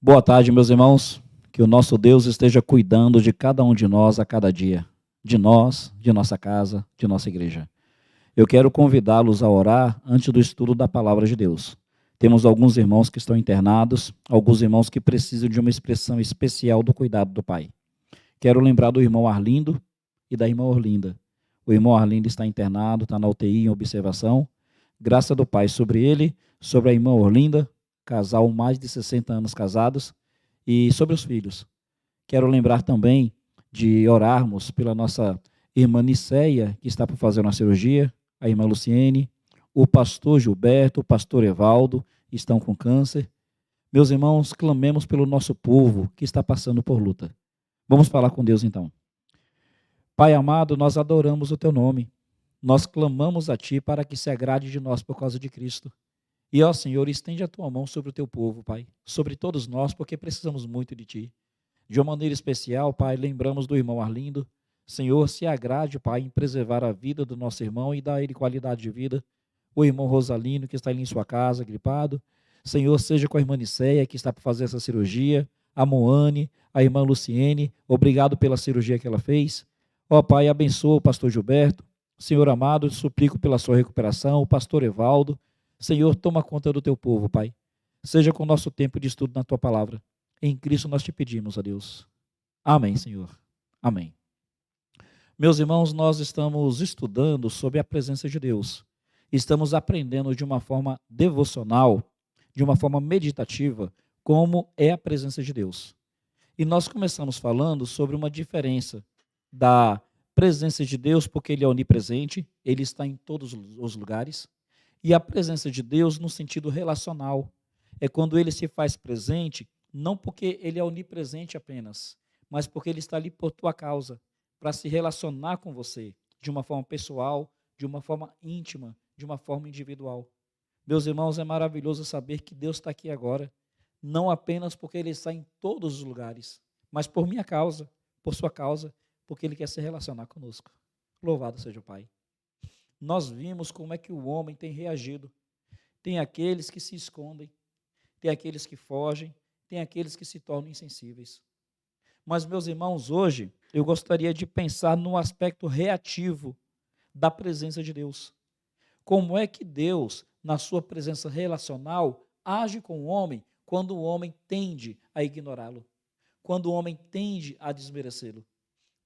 Boa tarde, meus irmãos. Que o nosso Deus esteja cuidando de cada um de nós a cada dia, de nós, de nossa casa, de nossa igreja. Eu quero convidá-los a orar antes do estudo da palavra de Deus. Temos alguns irmãos que estão internados, alguns irmãos que precisam de uma expressão especial do cuidado do Pai. Quero lembrar do irmão Arlindo e da irmã Orlinda. O irmão Arlindo está internado, está na UTI em observação. Graça do Pai sobre ele, sobre a irmã Orlinda, casal mais de 60 anos casados, e sobre os filhos. Quero lembrar também de orarmos pela nossa irmã Niceia, que está por fazer uma cirurgia, a irmã Luciene, o pastor Gilberto, o pastor Evaldo, estão com câncer. Meus irmãos, clamemos pelo nosso povo que está passando por luta. Vamos falar com Deus então. Pai amado, nós adoramos o teu nome. Nós clamamos a ti para que se agrade de nós por causa de Cristo. E, ó Senhor, estende a tua mão sobre o teu povo, Pai, sobre todos nós, porque precisamos muito de ti. De uma maneira especial, Pai, lembramos do irmão Arlindo. Senhor, se agrade, Pai, em preservar a vida do nosso irmão e dar a ele qualidade de vida. O irmão Rosalino, que está ali em sua casa, gripado. Senhor, seja com a irmã Niceia, que está por fazer essa cirurgia. A Moane, a irmã Luciene, obrigado pela cirurgia que ela fez. Ó Pai, abençoa o pastor Gilberto. Senhor amado, suplico pela sua recuperação. O pastor Evaldo. Senhor, toma conta do teu povo, Pai. Seja com o nosso tempo de estudo na tua palavra. Em Cristo nós te pedimos, ó Deus. Amém, Senhor. Amém. Meus irmãos, nós estamos estudando sobre a presença de Deus. Estamos aprendendo de uma forma devocional, de uma forma meditativa, como é a presença de Deus. E nós começamos falando sobre uma diferença da presença de Deus, porque Ele é onipresente, Ele está em todos os lugares, e a presença de Deus no sentido relacional. É quando Ele se faz presente, não porque Ele é onipresente apenas, mas porque Ele está ali por tua causa, para se relacionar com você, de uma forma pessoal, de uma forma íntima, de uma forma individual. Meus irmãos, é maravilhoso saber que Deus está aqui agora, não apenas porque Ele está em todos os lugares, mas por minha causa, por sua causa, porque Ele quer se relacionar conosco. Louvado seja o Pai. Nós vimos como é que o homem tem reagido. Tem aqueles que se escondem, tem aqueles que fogem, tem aqueles que se tornam insensíveis. Mas, meus irmãos, hoje eu gostaria de pensar no aspecto reativo da presença de Deus. Como é que Deus, na sua presença relacional, age com o homem quando o homem tende a ignorá-lo, quando o homem tende a desmerecê-lo,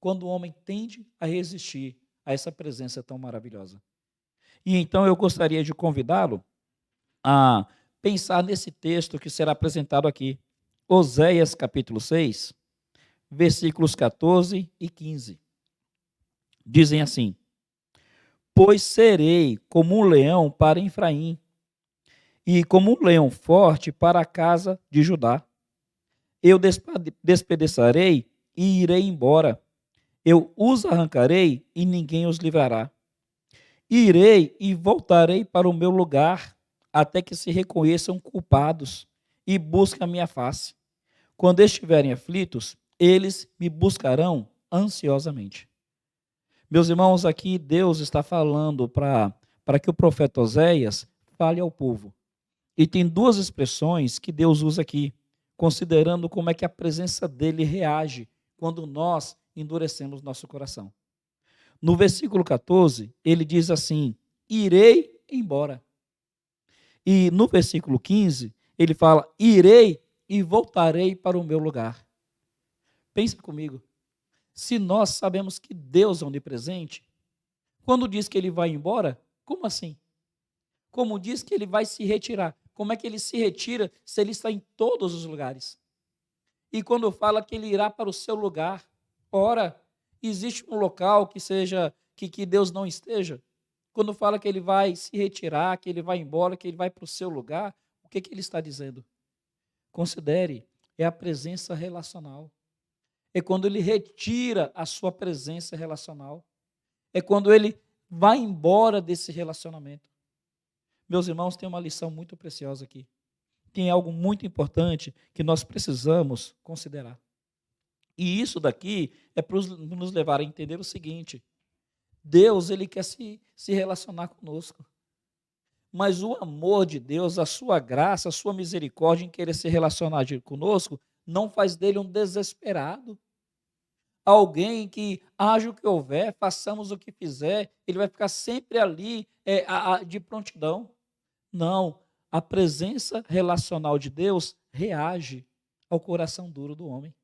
quando o homem tende a resistir a essa presença tão maravilhosa. E então eu gostaria de convidá-lo a pensar nesse texto que será apresentado aqui, Oséias capítulo 6, versículos 14 e 15. Dizem assim: Pois serei como um leão para Efraim, e como um leão forte para a casa de Judá. Eu despedaçarei e irei embora. Eu os arrancarei e ninguém os livrará. Irei e voltarei para o meu lugar, até que se reconheçam culpados e busquem a minha face. Quando estiverem aflitos, eles me buscarão ansiosamente. Meus irmãos, aqui Deus está falando para que o profeta Oséias fale ao povo. E tem duas expressões que Deus usa aqui, considerando como é que a presença dele reage quando nós endurecemos nosso coração. No versículo 14, ele diz assim: irei embora. E no versículo 15, ele fala: irei e voltarei para o meu lugar. Pensa comigo. Se nós sabemos que Deus é onipresente, quando diz que ele vai embora, como assim? Como diz que ele vai se retirar? Como é que ele se retira se ele está em todos os lugares? E quando fala que ele irá para o seu lugar, ora, existe um local que seja que Deus não esteja? Quando fala que ele vai se retirar, que ele vai embora, que ele vai para o seu lugar, o que ele está dizendo? Considere, é a presença relacional. É quando ele retira a sua presença relacional. É quando ele vai embora desse relacionamento. Meus irmãos, tem uma lição muito preciosa aqui. Tem algo muito importante que nós precisamos considerar. E isso daqui é para nos levar a entender o seguinte: Deus, ele quer se relacionar conosco. mas o amor de Deus, a sua graça, a sua misericórdia em querer se relacionar conosco, não faz dele um desesperado. Alguém que haja o que houver, façamos o que fizer, ele vai ficar sempre ali de prontidão. Não, a presença relacional de Deus reage ao coração duro do homem.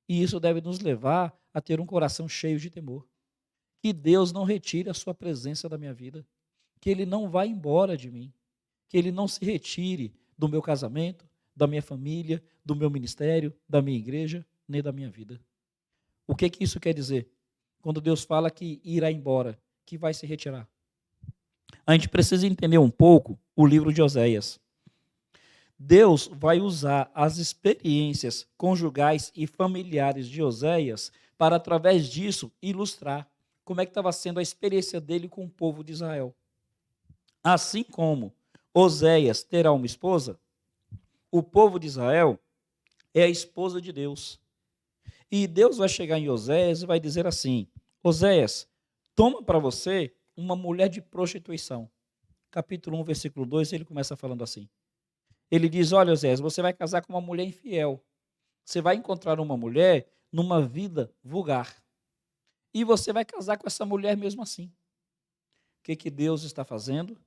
E isso deve nos levar a ter um coração cheio de temor. Que Deus não retire a sua presença da minha vida, que Ele não vá embora de mim, que Ele não se retire do meu casamento, da minha família, do meu ministério, da minha igreja, nem da minha vida. O que isso quer dizer? Quando Deus fala que irá embora, que vai se retirar. A gente precisa entender um pouco o livro de Oséias. Deus vai usar as experiências conjugais e familiares de Oséias para, através disso, ilustrar como é que estava sendo a experiência dele com o povo de Israel. Assim como Oséias terá uma esposa, o povo de Israel é a esposa de Deus. E Deus vai chegar em Oséias e vai dizer assim: Oséias, toma para você uma mulher de prostituição. Capítulo 1, versículo 2, ele começa falando assim. Ele diz: olha, Oséias, você vai casar com uma mulher infiel. Você vai encontrar uma mulher numa vida vulgar. E você vai casar com essa mulher mesmo assim. O que Deus está fazendo?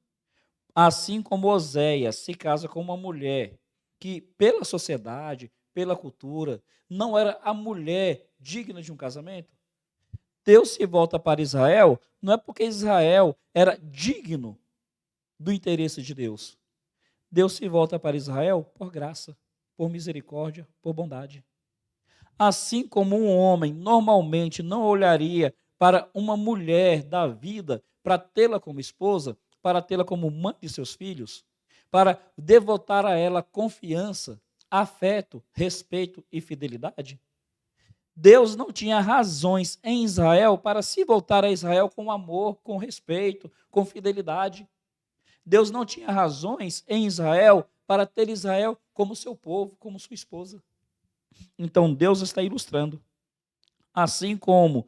Assim como Oséias se casa com uma mulher que, pela sociedade, pela cultura, não era a mulher digna de um casamento, Deus se volta para Israel, não é porque Israel era digno do interesse de Deus. Deus se volta para Israel por graça, por misericórdia, por bondade. Assim como um homem normalmente não olharia para uma mulher da vida para tê-la como esposa, para tê-la como mãe de seus filhos, para devotar a ela confiança, afeto, respeito e fidelidade, Deus não tinha razões em Israel para se voltar a Israel com amor, com respeito, com fidelidade. Deus não tinha razões em Israel para ter Israel como seu povo, como sua esposa. Então Deus está ilustrando. Assim como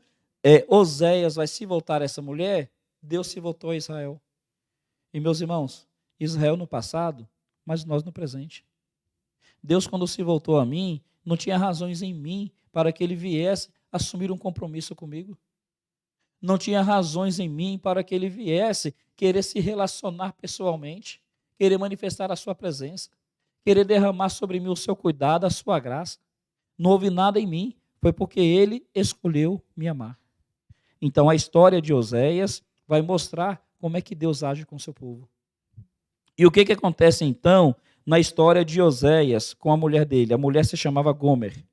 Oséias vai se voltar a essa mulher, Deus se voltou a Israel. E meus irmãos, Israel no passado, mas nós no presente. Deus, quando se voltou a mim, não tinha razões em mim para que ele viesse assumir um compromisso comigo. Não tinha razões em mim para que ele viesse querer se relacionar pessoalmente, querer manifestar a sua presença, querer derramar sobre mim o seu cuidado, a sua graça. Não houve nada em mim, foi porque ele escolheu me amar. Então a história de Oséias vai mostrar como é que Deus age com o seu povo. E o que acontece então na história de Oséias com a mulher dele? A mulher se chamava Gomer.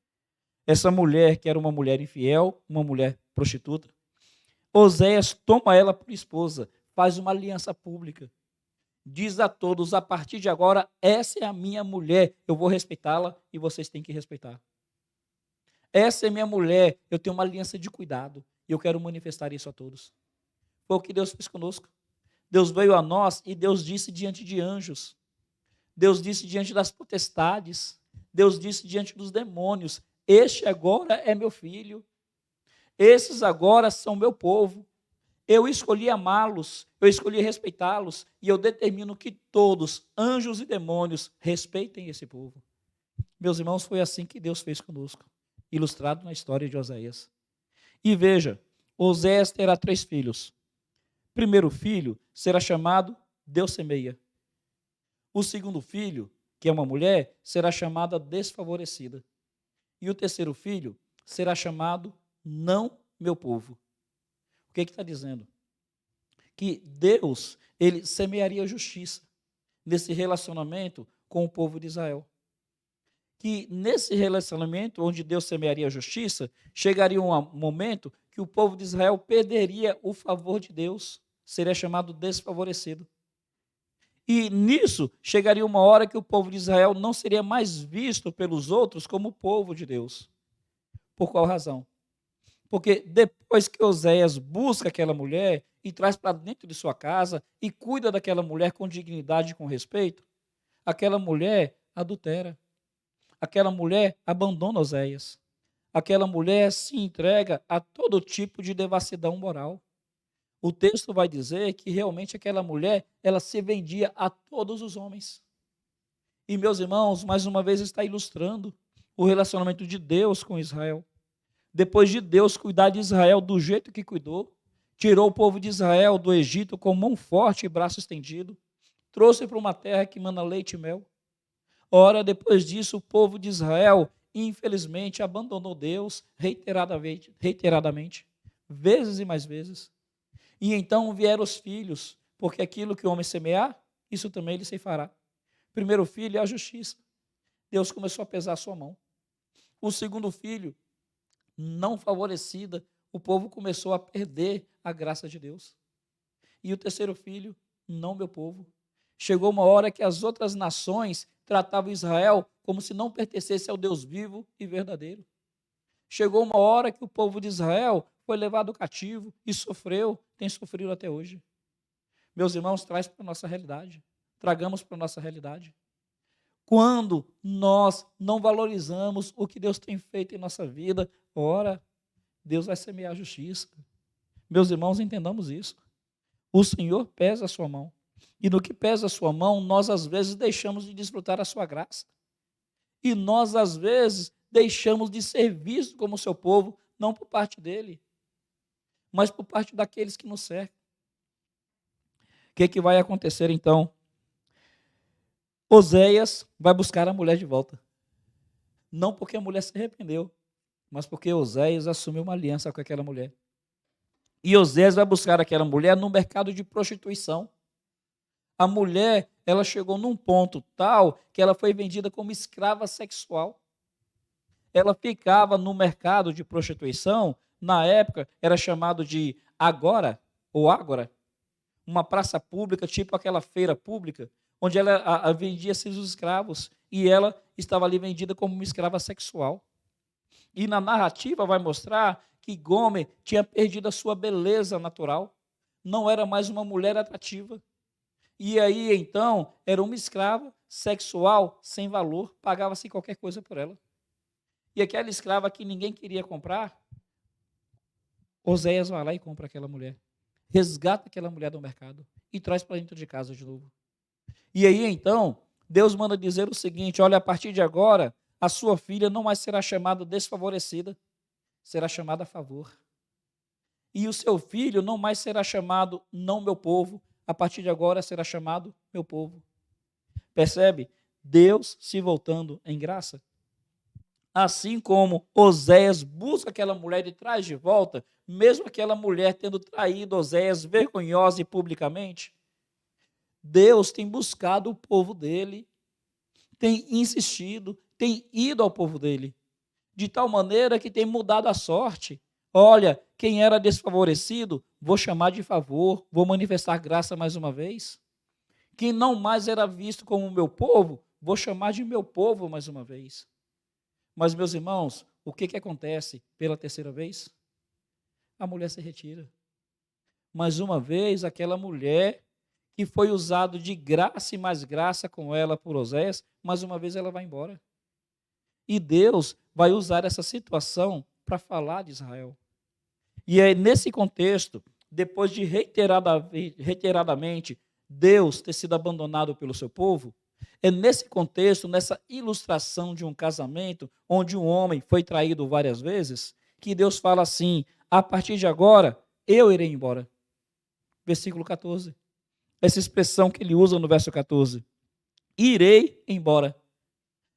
Essa mulher, que era uma mulher infiel, uma mulher prostituta, Oséias toma ela por esposa, faz uma aliança pública. Diz a todos: a partir de agora, essa é a minha mulher, eu vou respeitá-la e vocês têm que respeitar. Essa é minha mulher, eu tenho uma aliança de cuidado e eu quero manifestar isso a todos. Foi o que Deus fez conosco. Deus veio a nós e Deus disse diante de anjos, Deus disse diante das potestades, Deus disse diante dos demônios: este agora é meu filho, esses agora são meu povo. Eu escolhi amá-los, eu escolhi respeitá-los, e eu determino que todos, anjos e demônios, respeitem esse povo. Meus irmãos, foi assim que Deus fez conosco, ilustrado na história de Oséias. E veja, Oséias terá 3 filhos. O primeiro filho será chamado Deus semeia. O segundo filho, que é uma mulher, será chamada desfavorecida. E o terceiro filho será chamado não meu povo. O que está dizendo? Que Deus, ele semearia justiça nesse relacionamento com o povo de Israel. Que nesse relacionamento, onde Deus semearia justiça, chegaria um momento que o povo de Israel perderia o favor de Deus, seria chamado desfavorecido. E nisso chegaria uma hora que o povo de Israel não seria mais visto pelos outros como o povo de Deus. Por qual razão? Porque depois que Oséias busca aquela mulher e traz para dentro de sua casa e cuida daquela mulher com dignidade e com respeito, aquela mulher adultera. Aquela mulher abandona Oséias. Aquela mulher se entrega a todo tipo de devassidão moral. O texto vai dizer que realmente aquela mulher, ela se vendia a todos os homens. E, meus irmãos, mais uma vez está ilustrando o relacionamento de Deus com Israel. Depois de Deus cuidar de Israel do jeito que cuidou, tirou o povo de Israel do Egito com mão forte e braço estendido, trouxe para uma terra que mana leite e mel. Ora, depois disso, o povo de Israel, infelizmente, abandonou Deus reiteradamente, vezes e mais vezes. E então vieram os filhos, porque aquilo que o homem semear, isso também ele se fará. Primeiro filho é a justiça. Deus começou a pesar a sua mão. O segundo filho, não favorecida, o povo começou a perder a graça de Deus. E o terceiro filho, não meu povo. Chegou uma hora que as outras nações tratavam Israel como se não pertencesse ao Deus vivo e verdadeiro. Chegou uma hora que o povo de Israel foi levado cativo e sofreu, tem sofrido até hoje. Meus irmãos, traz para a nossa realidade. Tragamos para a nossa realidade. Quando nós não valorizamos o que Deus tem feito em nossa vida, ora, Deus vai semear a justiça. Meus irmãos, entendamos isso. O Senhor pesa a sua mão. E no que pesa a sua mão, nós às vezes deixamos de desfrutar a sua graça. E nós às vezes deixamos de ser vistos como seu povo, não por parte dele, mas por parte daqueles que nos cercam. O que vai acontecer então? Oséias vai buscar a mulher de volta. Não porque a mulher se arrependeu, mas porque Oséias assumiu uma aliança com aquela mulher. E Oséias vai buscar aquela mulher no mercado de prostituição. A mulher, ela chegou num ponto tal que ela foi vendida como escrava sexual. Ela ficava no mercado de prostituição, na época era chamado de agora, ou ágora, uma praça pública, tipo aquela feira pública, onde ela vendia seus escravos, e ela estava ali vendida como uma escrava sexual. E na narrativa vai mostrar que Gomer tinha perdido a sua beleza natural, não era mais uma mulher atrativa. E aí, então, era uma escrava sexual sem valor, pagava-se qualquer coisa por ela. E aquela escrava que ninguém queria comprar, Oséias vai lá e compra aquela mulher. Resgata aquela mulher do mercado e traz para dentro de casa de novo. E aí, então, Deus manda dizer o seguinte: olha, a partir de agora, a sua filha não mais será chamada desfavorecida, será chamada a favor. E o seu filho não mais será chamado não meu povo, a partir de agora será chamado meu povo. Percebe? Deus se voltando em graça. Assim como Oséias busca aquela mulher e traz de volta, mesmo aquela mulher tendo traído Oséias vergonhosa e publicamente, Deus tem buscado o povo dele, tem insistido, tem ido ao povo dele, de tal maneira que tem mudado a sorte. Olha, quem era desfavorecido, vou chamar de favor, vou manifestar graça mais uma vez. Quem não mais era visto como meu povo, vou chamar de meu povo mais uma vez. Mas, meus irmãos, o que acontece pela terceira vez? A mulher se retira. Mais uma vez, aquela mulher que foi usado de graça e mais graça com ela por Oséias, mais uma vez ela vai embora. E Deus vai usar essa situação para falar de Israel. E é nesse contexto, depois de reiteradamente Deus ter sido abandonado pelo seu povo, é nesse contexto, nessa ilustração de um casamento, onde um homem foi traído várias vezes, que Deus fala assim: a partir de agora, eu irei embora. Versículo 14. Essa expressão que ele usa no verso 14. Irei embora.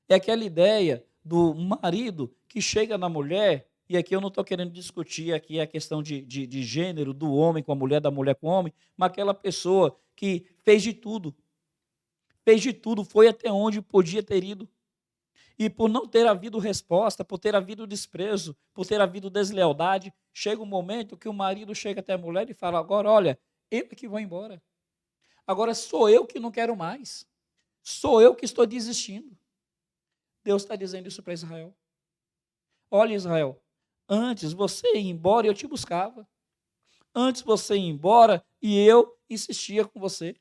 É aquela ideia do marido que chega na mulher, e aqui eu não estou querendo discutir aqui a questão de gênero, do homem com a mulher, da mulher com o homem, mas aquela pessoa que fez de tudo, foi até onde podia ter ido. E por não ter havido resposta, por ter havido desprezo, por ter havido deslealdade, chega um momento que o marido chega até a mulher e fala: agora, olha, eu é que vou embora. Agora sou eu que não quero mais. Sou eu que estou desistindo. Deus está dizendo isso para Israel. Olha, Israel, antes você ia embora e eu te buscava. Antes você ia embora e eu insistia com você.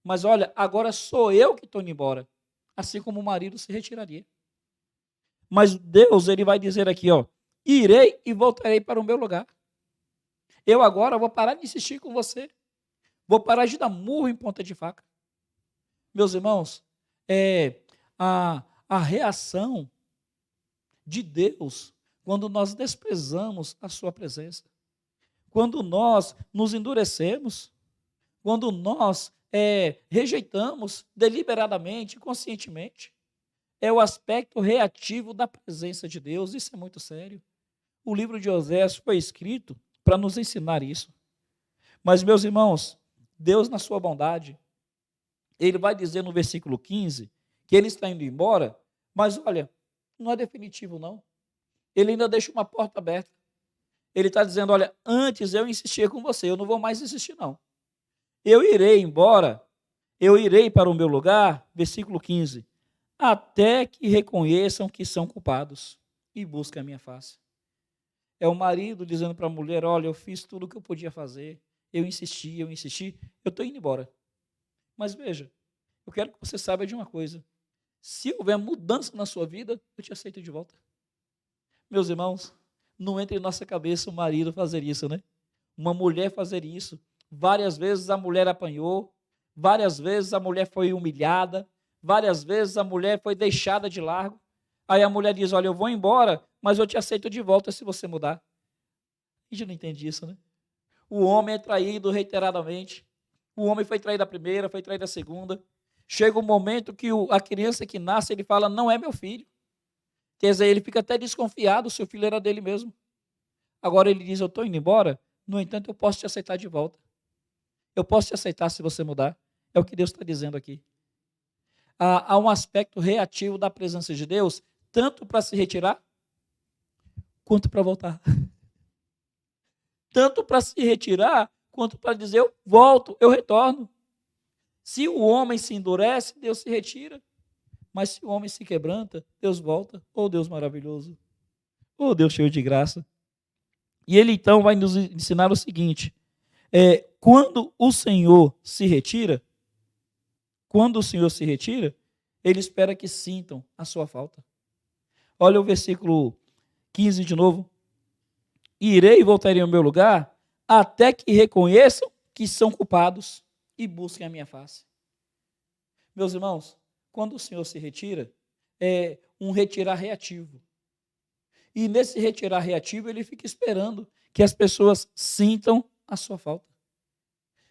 Mas olha, agora sou eu que estou indo embora. Assim como o marido se retiraria. Mas Deus, ele vai dizer aqui, ó: irei e voltarei para o meu lugar. Eu agora vou parar de insistir com você. Vou parar de dar murro em ponta de faca. Meus irmãos, a reação de Deus quando nós desprezamos a sua presença, quando nós nos endurecemos, quando nós rejeitamos deliberadamente, conscientemente, é o aspecto reativo da presença de Deus. Isso é muito sério. O livro de Osés foi escrito para nos ensinar isso. Mas, meus irmãos, Deus, na sua bondade, ele vai dizer no versículo 15 que ele está indo embora, mas olha, não é definitivo, não. Ele ainda deixa uma porta aberta. Ele está dizendo, olha, antes eu insistia com você, eu não vou mais insistir, não. Eu irei embora, eu irei para o meu lugar, versículo 15, até que reconheçam que são culpados e busquem a minha face. É o marido dizendo para a mulher, olha, eu fiz tudo o que eu podia fazer, eu insisti, eu estou indo embora. Mas veja, eu quero que você saiba de uma coisa, se houver mudança na sua vida, eu te aceito de volta. Meus irmãos, não entra em nossa cabeça o marido fazer isso, né? Uma mulher fazer isso. Várias vezes a mulher apanhou, várias vezes a mulher foi humilhada, várias vezes a mulher foi deixada de largo. Aí a mulher diz, olha, eu vou embora, mas eu te aceito de volta se você mudar. A gente não entende isso, né? O homem é traído reiteradamente. O homem foi traído a primeira, foi traído a segunda. Chega um momento que a criança que nasce, ele fala, não é meu filho. Quer dizer, ele fica até desconfiado se o filho era dele mesmo. Agora ele diz, eu estou indo embora, no entanto eu posso te aceitar de volta. Eu posso te aceitar se você mudar. É o que Deus está dizendo aqui. Há um aspecto reativo da presença de Deus, tanto para se retirar, quanto para voltar. Tanto para se retirar, quanto para dizer, eu volto, eu retorno. Se o homem se endurece, Deus se retira. Mas se o homem se quebranta, Deus volta. Oh, Deus maravilhoso. Oh, Deus cheio de graça. E ele então vai nos ensinar o seguinte, quando o Senhor se retira, ele espera que sintam a sua falta. Olha o versículo 15 de novo. Irei e voltarei ao meu lugar, até que reconheçam que são culpados e busquem a minha face. Meus irmãos, quando o Senhor se retira, é um retirar reativo. E nesse retirar reativo, ele fica esperando que as pessoas sintam a sua falta.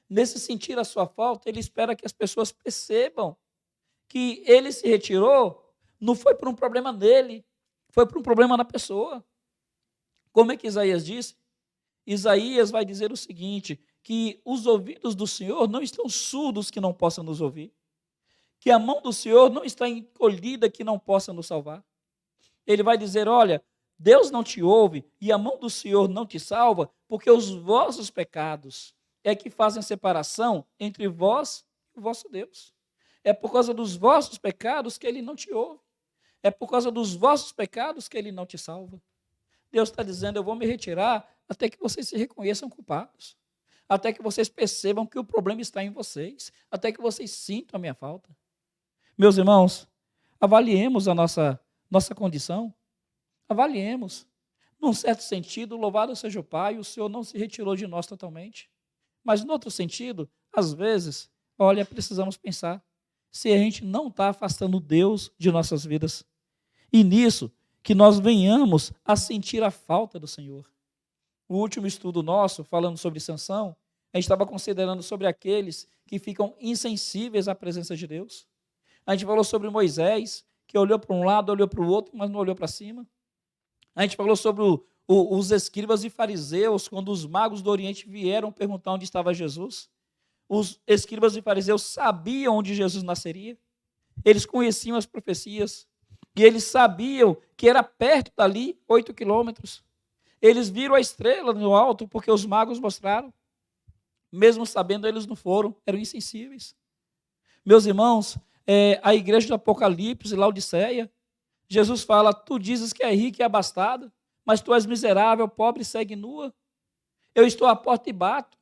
Nesse sentir a sua falta, ele espera que as pessoas percebam que ele se retirou, não foi por um problema dele, foi por um problema da pessoa. Como é que Isaías disse? Isaías vai dizer o seguinte, que os ouvidos do Senhor não estão surdos que não possam nos ouvir, que a mão do Senhor não está encolhida que não possa nos salvar. Ele vai dizer, olha, Deus não te ouve e a mão do Senhor não te salva, porque os vossos pecados é que fazem separação entre vós e o vosso Deus. É por causa dos vossos pecados que Ele não te ouve. É por causa dos vossos pecados que Ele não te salva. Deus está dizendo, eu vou me retirar até que vocês se reconheçam culpados. Até que vocês percebam que o problema está em vocês. Até que vocês sintam a minha falta. Meus irmãos, avaliemos a nossa condição. Avaliemos. Num certo sentido, louvado seja o Pai, o Senhor não se retirou de nós totalmente. Mas, no outro sentido, às vezes, olha, precisamos pensar se a gente não está afastando Deus de nossas vidas. E nisso, que nós venhamos a sentir a falta do Senhor. O último estudo nosso, falando sobre Sansão, a gente estava considerando sobre aqueles que ficam insensíveis à presença de Deus. A gente falou sobre Moisés, que olhou para um lado, olhou para o outro, mas não olhou para cima. A gente falou sobre os escribas e fariseus, quando os magos do Oriente vieram perguntar onde estava Jesus. Os escribas e fariseus sabiam onde Jesus nasceria. Eles conheciam as profecias. E eles sabiam que era perto dali, 8 quilômetros. Eles viram a estrela no alto, porque os magos mostraram. Mesmo sabendo, eles não foram, eram insensíveis. Meus irmãos, a igreja do Apocalipse, Laodiceia, Jesus fala, tu dizes que é rico e abastado, mas tu és miserável, pobre e segue nua. Eu estou à porta e bato.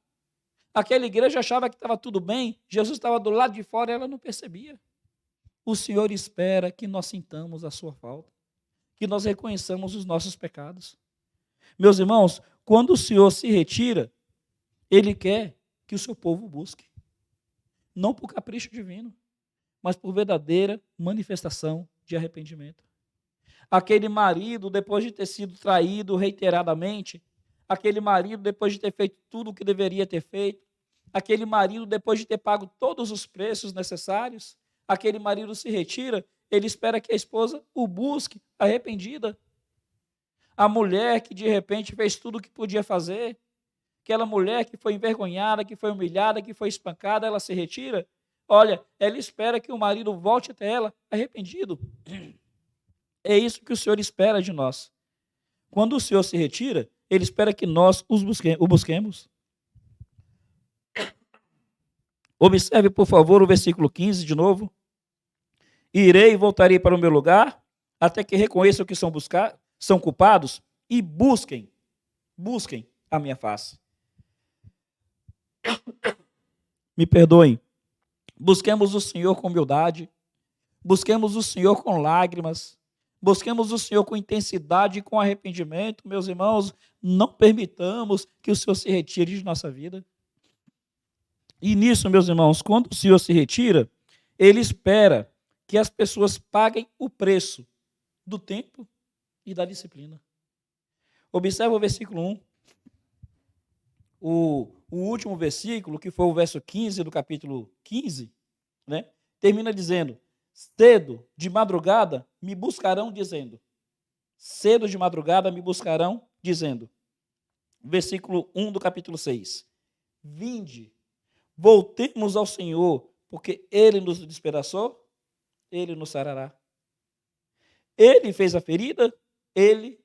Aquela igreja achava que estava tudo bem, Jesus estava do lado de fora e ela não percebia. O Senhor espera que nós sintamos a sua falta, que nós reconheçamos os nossos pecados. Meus irmãos, quando o Senhor se retira, Ele quer que o seu povo busque. Não por capricho divino, mas por verdadeira manifestação de arrependimento. Aquele marido, depois de ter sido traído reiteradamente, aquele marido, depois de ter feito tudo o que deveria ter feito, aquele marido, depois de ter pago todos os preços necessários, aquele marido se retira, ele espera que a esposa o busque arrependida. A mulher que de repente fez tudo o que podia fazer, aquela mulher que foi envergonhada, que foi humilhada, que foi espancada, ela se retira. Olha, ela espera que o marido volte até ela arrependido. É isso que o Senhor espera de nós. Quando o Senhor se retira, Ele espera que nós o busquemos. Observe, por favor, o versículo 15 de novo. Irei e voltarei para o meu lugar, até que reconheçam que são culpados e busquem a minha face. Me perdoem. Busquemos o Senhor com humildade, busquemos o Senhor com lágrimas, busquemos o Senhor com intensidade e com arrependimento. Meus irmãos, não permitamos que o Senhor se retire de nossa vida. E nisso, meus irmãos, quando o Senhor se retira, Ele espera que as pessoas paguem o preço do tempo e da disciplina. Observe o versículo 1. O último versículo, que foi o verso 15 do capítulo 15, né, termina dizendo: cedo de madrugada me buscarão dizendo. Cedo de madrugada me buscarão dizendo. Versículo 1 do capítulo 6. Vinde, voltemos ao Senhor, porque Ele nos despedaçou, Ele nos sarará. Ele fez a ferida, Ele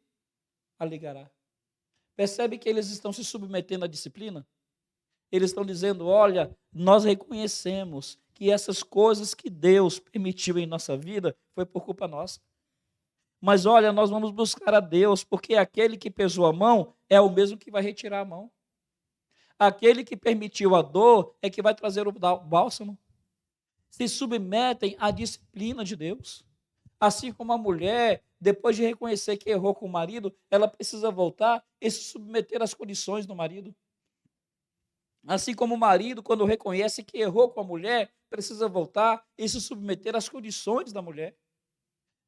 a ligará. Percebe que eles estão se submetendo à disciplina? Eles estão dizendo, olha, nós reconhecemos que essas coisas que Deus permitiu em nossa vida foi por culpa nossa. Mas olha, nós vamos buscar a Deus, porque aquele que pesou a mão é o mesmo que vai retirar a mão. Aquele que permitiu a dor é que vai trazer o bálsamo. Se submetem à disciplina de Deus. Assim como a mulher, depois de reconhecer que errou com o marido, ela precisa voltar e se submeter às condições do marido. Assim como o marido, quando reconhece que errou com a mulher, precisa voltar e se submeter às condições da mulher.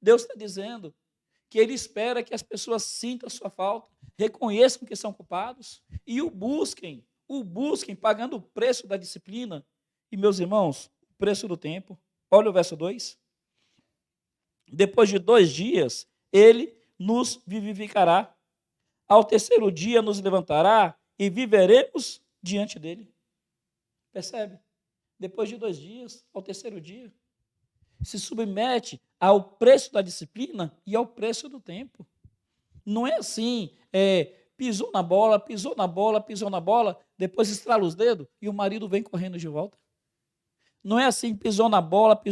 Deus está dizendo que Ele espera que as pessoas sintam a sua falta, reconheçam que são culpados e o busquem pagando o preço da disciplina. E, meus irmãos, o preço do tempo. Olha o verso 2. Depois de 2 dias, Ele nos vivificará. Ao terceiro dia nos levantará e viveremos diante dele. Percebe? Depois de 2 dias, ao terceiro dia, se submete ao preço da disciplina e ao preço do tempo. Não é assim, pisou na bola, depois estrala os dedos e o marido vem correndo de volta. Não é assim, pisou na bola,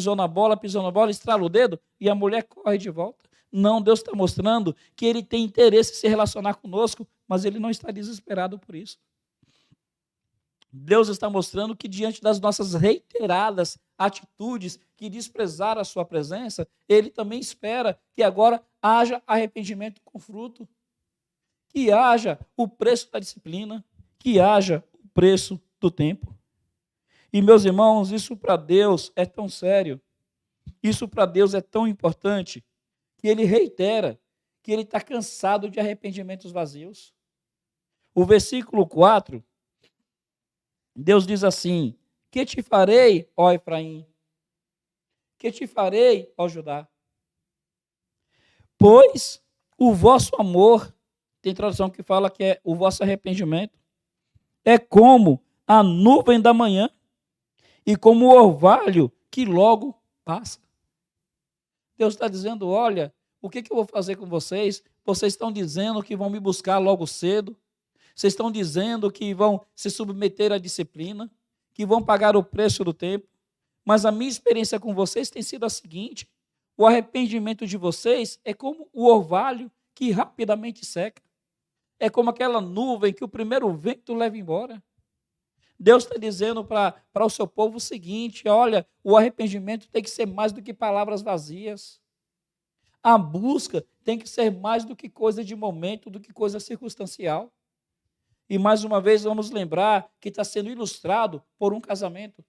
estrala o dedo e a mulher corre de volta. Não, Deus está mostrando que Ele tem interesse em se relacionar conosco, mas Ele não está desesperado por isso. Deus está mostrando que diante das nossas reiteradas atitudes que desprezaram a sua presença, Ele também espera que agora haja arrependimento com fruto, que haja o preço da disciplina, que haja o preço do tempo. E, meus irmãos, isso para Deus é tão sério, isso para Deus é tão importante, que Ele reitera que Ele está cansado de arrependimentos vazios. O versículo 4, Deus diz assim: que te farei, ó Efraim? Que te farei, ó Judá? Pois o vosso amor, tem tradução que fala que é o vosso arrependimento, é como a nuvem da manhã e como o orvalho que logo passa. Deus está dizendo, olha, o que eu vou fazer com vocês? Vocês estão dizendo que vão me buscar logo cedo, vocês estão dizendo que vão se submeter à disciplina, que vão pagar o preço do tempo, mas a minha experiência com vocês tem sido a seguinte: o arrependimento de vocês é como o orvalho que rapidamente seca, é como aquela nuvem que o primeiro vento leva embora. Deus está dizendo para o seu povo o seguinte: olha, o arrependimento tem que ser mais do que palavras vazias. A busca tem que ser mais do que coisa de momento, do que coisa circunstancial. E mais uma vez vamos lembrar que está sendo ilustrado por um casamento.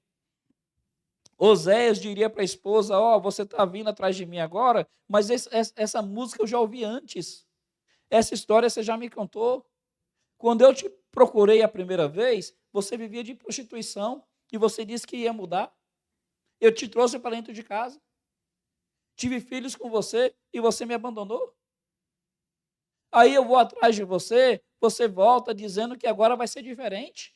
Oséias diria para a esposa: ó, você está vindo atrás de mim agora, mas essa música eu já ouvi antes. Essa história você já me contou. Quando eu te procurei a primeira vez, você vivia de prostituição e você disse que ia mudar. Eu te trouxe para dentro de casa. Tive filhos com você e você me abandonou. Aí eu vou atrás de você, você volta dizendo que agora vai ser diferente.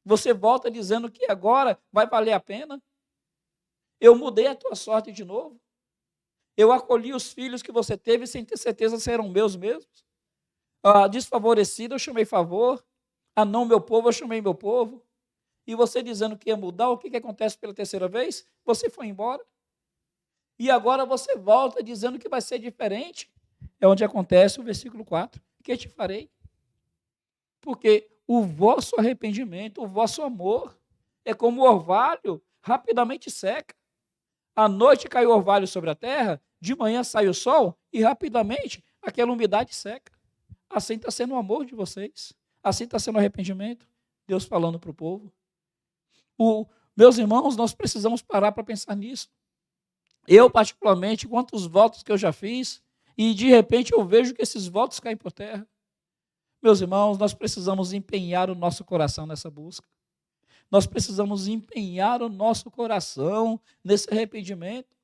Você volta dizendo que agora vai valer a pena. Eu mudei a tua sorte de novo. Eu acolhi os filhos que você teve sem ter certeza se eram meus mesmos. A desfavorecido eu chamei favor. A não meu povo eu chamei meu povo. E você dizendo que ia mudar, o que acontece pela terceira vez? Você foi embora. E agora você volta dizendo que vai ser diferente. É onde acontece o versículo 4. Que te farei? Porque o vosso arrependimento, o vosso amor, é como o orvalho, rapidamente seca. À noite cai o orvalho sobre a terra, de manhã sai o sol e rapidamente aquela umidade seca. Assim está sendo o amor de vocês. Assim está sendo o arrependimento. Deus falando para o povo. Meus irmãos, nós precisamos parar para pensar nisso. Eu, particularmente, quantos votos que eu já fiz, e de repente eu vejo que esses votos caem por terra. Meus irmãos, nós precisamos empenhar o nosso coração nessa busca. Nós precisamos empenhar o nosso coração nesse arrependimento.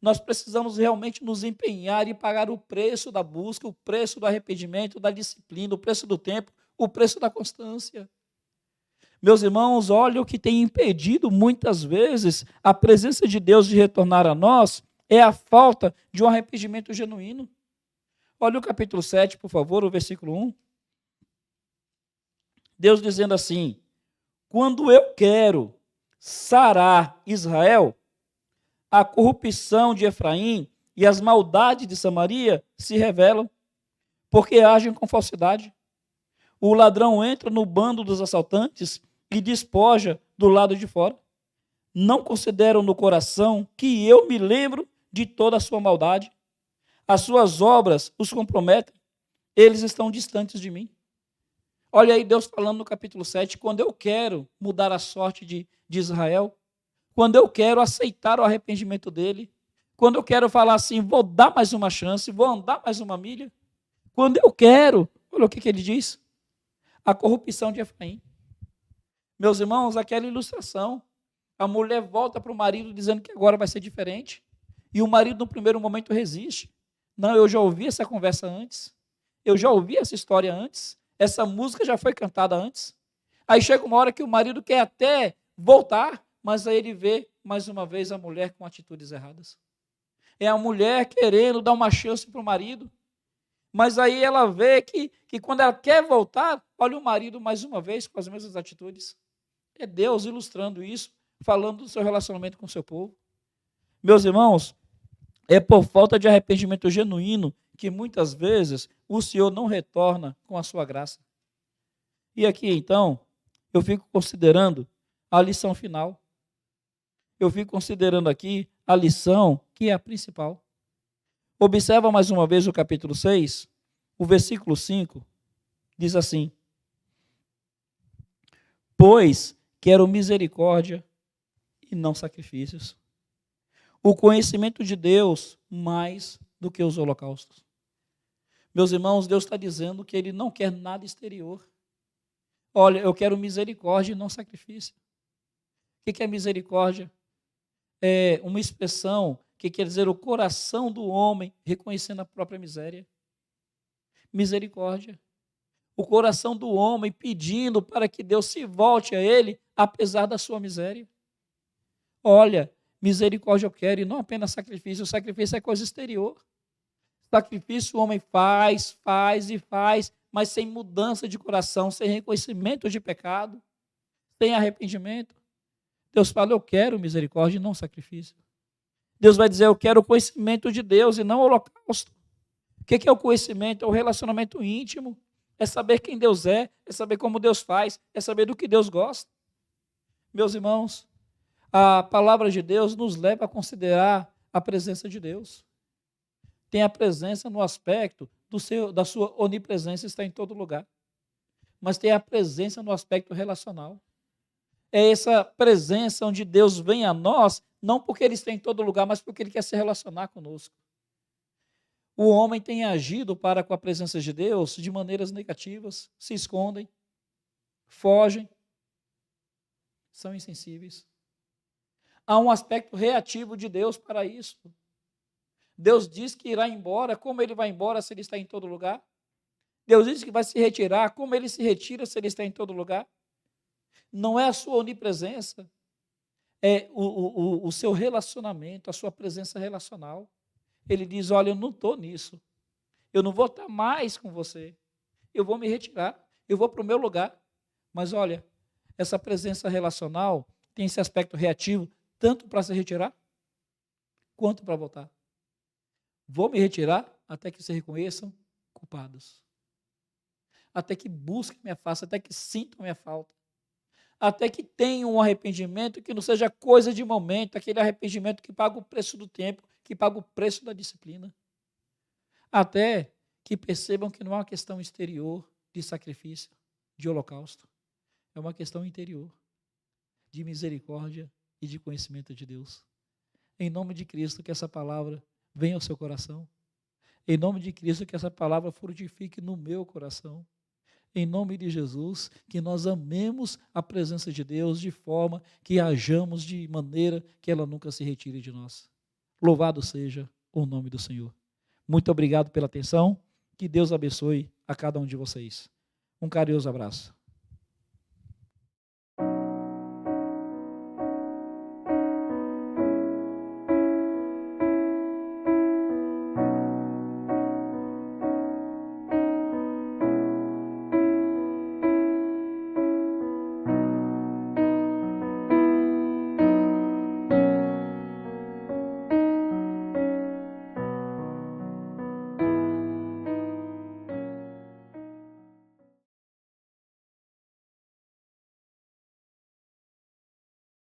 Nós precisamos realmente nos empenhar e pagar o preço da busca, o preço do arrependimento, da disciplina, o preço do tempo, o preço da constância. Meus irmãos, olha o que tem impedido muitas vezes a presença de Deus de retornar a nós é a falta de um arrependimento genuíno. Olha o capítulo 7, por favor, o versículo 1. Deus dizendo assim: quando eu quero sarar Israel, a corrupção de Efraim e as maldades de Samaria se revelam, porque agem com falsidade. O ladrão entra no bando dos assaltantes e despoja do lado de fora. Não consideram no coração que eu me lembro de toda a sua maldade. As suas obras os comprometem. Eles estão distantes de mim. Olha aí Deus falando no capítulo 7, quando eu quero mudar a sorte de Israel, quando eu quero aceitar o arrependimento dele, quando eu quero falar assim, vou dar mais uma chance, vou andar mais uma milha, quando eu quero, olha o que ele diz, a corrupção de Efraim. Meus irmãos, aquela ilustração, a mulher volta para o marido dizendo que agora vai ser diferente, e o marido no primeiro momento resiste. Não, eu já ouvi essa conversa antes, eu já ouvi essa história antes, essa música já foi cantada antes. Aí chega uma hora que o marido quer até voltar, mas aí ele vê mais uma vez a mulher com atitudes erradas. É a mulher querendo dar uma chance para o marido, mas aí ela vê que quando ela quer voltar, olha o marido mais uma vez com as mesmas atitudes. É Deus ilustrando isso, falando do seu relacionamento com o seu povo. Meus irmãos, é por falta de arrependimento genuíno que muitas vezes o Senhor não retorna com a sua graça. E aqui então, eu fico considerando a lição final. Eu fico considerando aqui a lição que é a principal. Observa mais uma vez o capítulo 6, o versículo 5, diz assim: pois quero misericórdia e não sacrifícios, o conhecimento de Deus mais do que os holocaustos. Meus irmãos, Deus está dizendo que Ele não quer nada exterior. Olha, eu quero misericórdia e não sacrifício. O que é misericórdia? É uma expressão que quer dizer o coração do homem reconhecendo a própria miséria. Misericórdia. O coração do homem pedindo para que Deus se volte a ele, apesar da sua miséria. Olha, misericórdia eu quero e não apenas sacrifício. O sacrifício é coisa exterior. Sacrifício o homem faz, mas sem mudança de coração, sem reconhecimento de pecado, sem arrependimento. Deus fala, eu quero misericórdia e não sacrifício. Deus vai dizer, eu quero o conhecimento de Deus e não o holocausto. O que é o conhecimento? É o relacionamento íntimo, é saber quem Deus é saber como Deus faz, é saber do que Deus gosta. Meus irmãos, a palavra de Deus nos leva a considerar a presença de Deus. Tem a presença no aspecto da sua onipresença, está em todo lugar. mas tem a presença no aspecto relacional. É essa presença onde Deus vem a nós, não porque Ele está em todo lugar, mas porque Ele quer se relacionar conosco. O homem tem agido para com a presença de Deus de maneiras negativas, se escondem, fogem, são insensíveis. Há um aspecto reativo de Deus para isso. Deus diz que irá embora, como Ele vai embora se Ele está em todo lugar? Deus diz que vai se retirar, como Ele se retira se Ele está em todo lugar? Não é a sua onipresença, é o seu relacionamento, a sua presença relacional. Ele diz, olha, eu não estou nisso, eu não vou estar mais com você, eu vou me retirar, eu vou para o meu lugar. Mas olha, essa presença relacional tem esse aspecto reativo, tanto para se retirar, quanto para voltar. Vou me retirar até que se reconheçam culpados. Até que busquem minha face, até que sintam minha falta. Até que tenham um arrependimento que não seja coisa de momento, aquele arrependimento que paga o preço do tempo, que paga o preço da disciplina. Até que percebam que não é uma questão exterior de sacrifício, de holocausto. É uma questão interior, de misericórdia e de conhecimento de Deus. Em nome de Cristo, que essa palavra venha ao seu coração. Em nome de Cristo, que essa palavra frutifique no meu coração. Em nome de Jesus, que nós amemos a presença de Deus de forma que hajamos de maneira que ela nunca se retire de nós. Louvado seja o nome do Senhor. Muito obrigado pela atenção. Que Deus abençoe a cada um de vocês. Um carinhoso abraço.